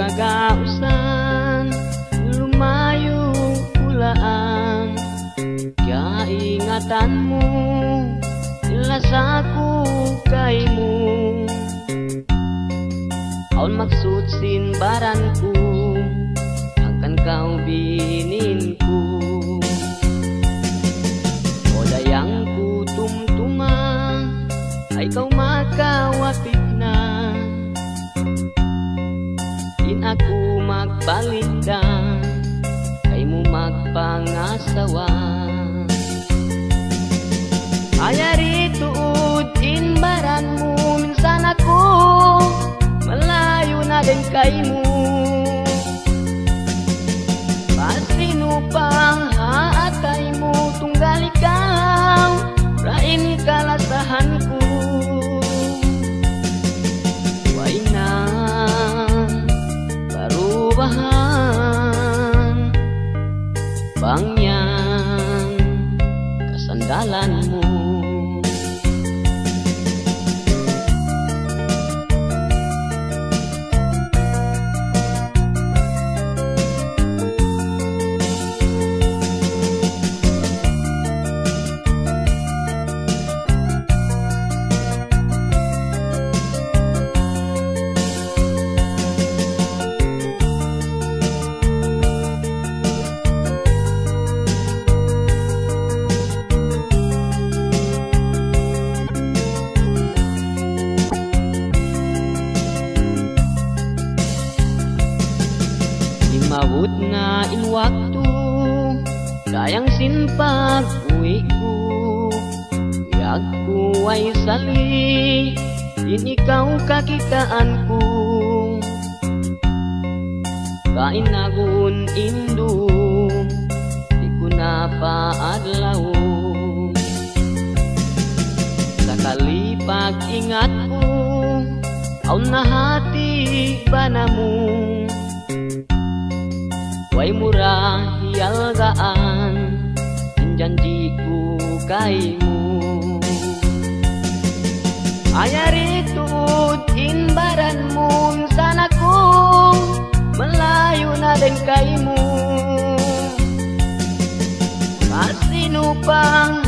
magausan lumayo pulaan kaya ingatanmu ilas aku kaimu aun maksud sinbaranku akan kau bininku oda yang ku tumtuma ay kau makawapit na din ako magpalindan kay mo magpangasawa ayari tuod inbaran mo minsan ako malayo na din kay mo pasino pang haatay mo tunggal ikaw rain kalasahan ko way na parubahan bangyang kasandalan mo mawut nga inwaktu kayang sinpag uwi ko yag ko ay sali din ikaw kakitaan ko kain nagun indo di ko na paadlaw sakali pag ingat ko aw nahati ba na mo way murah hialgaan janji ku kaimu ayari tuod inbaran mo minsan ako malayo na din kaimu pasino pang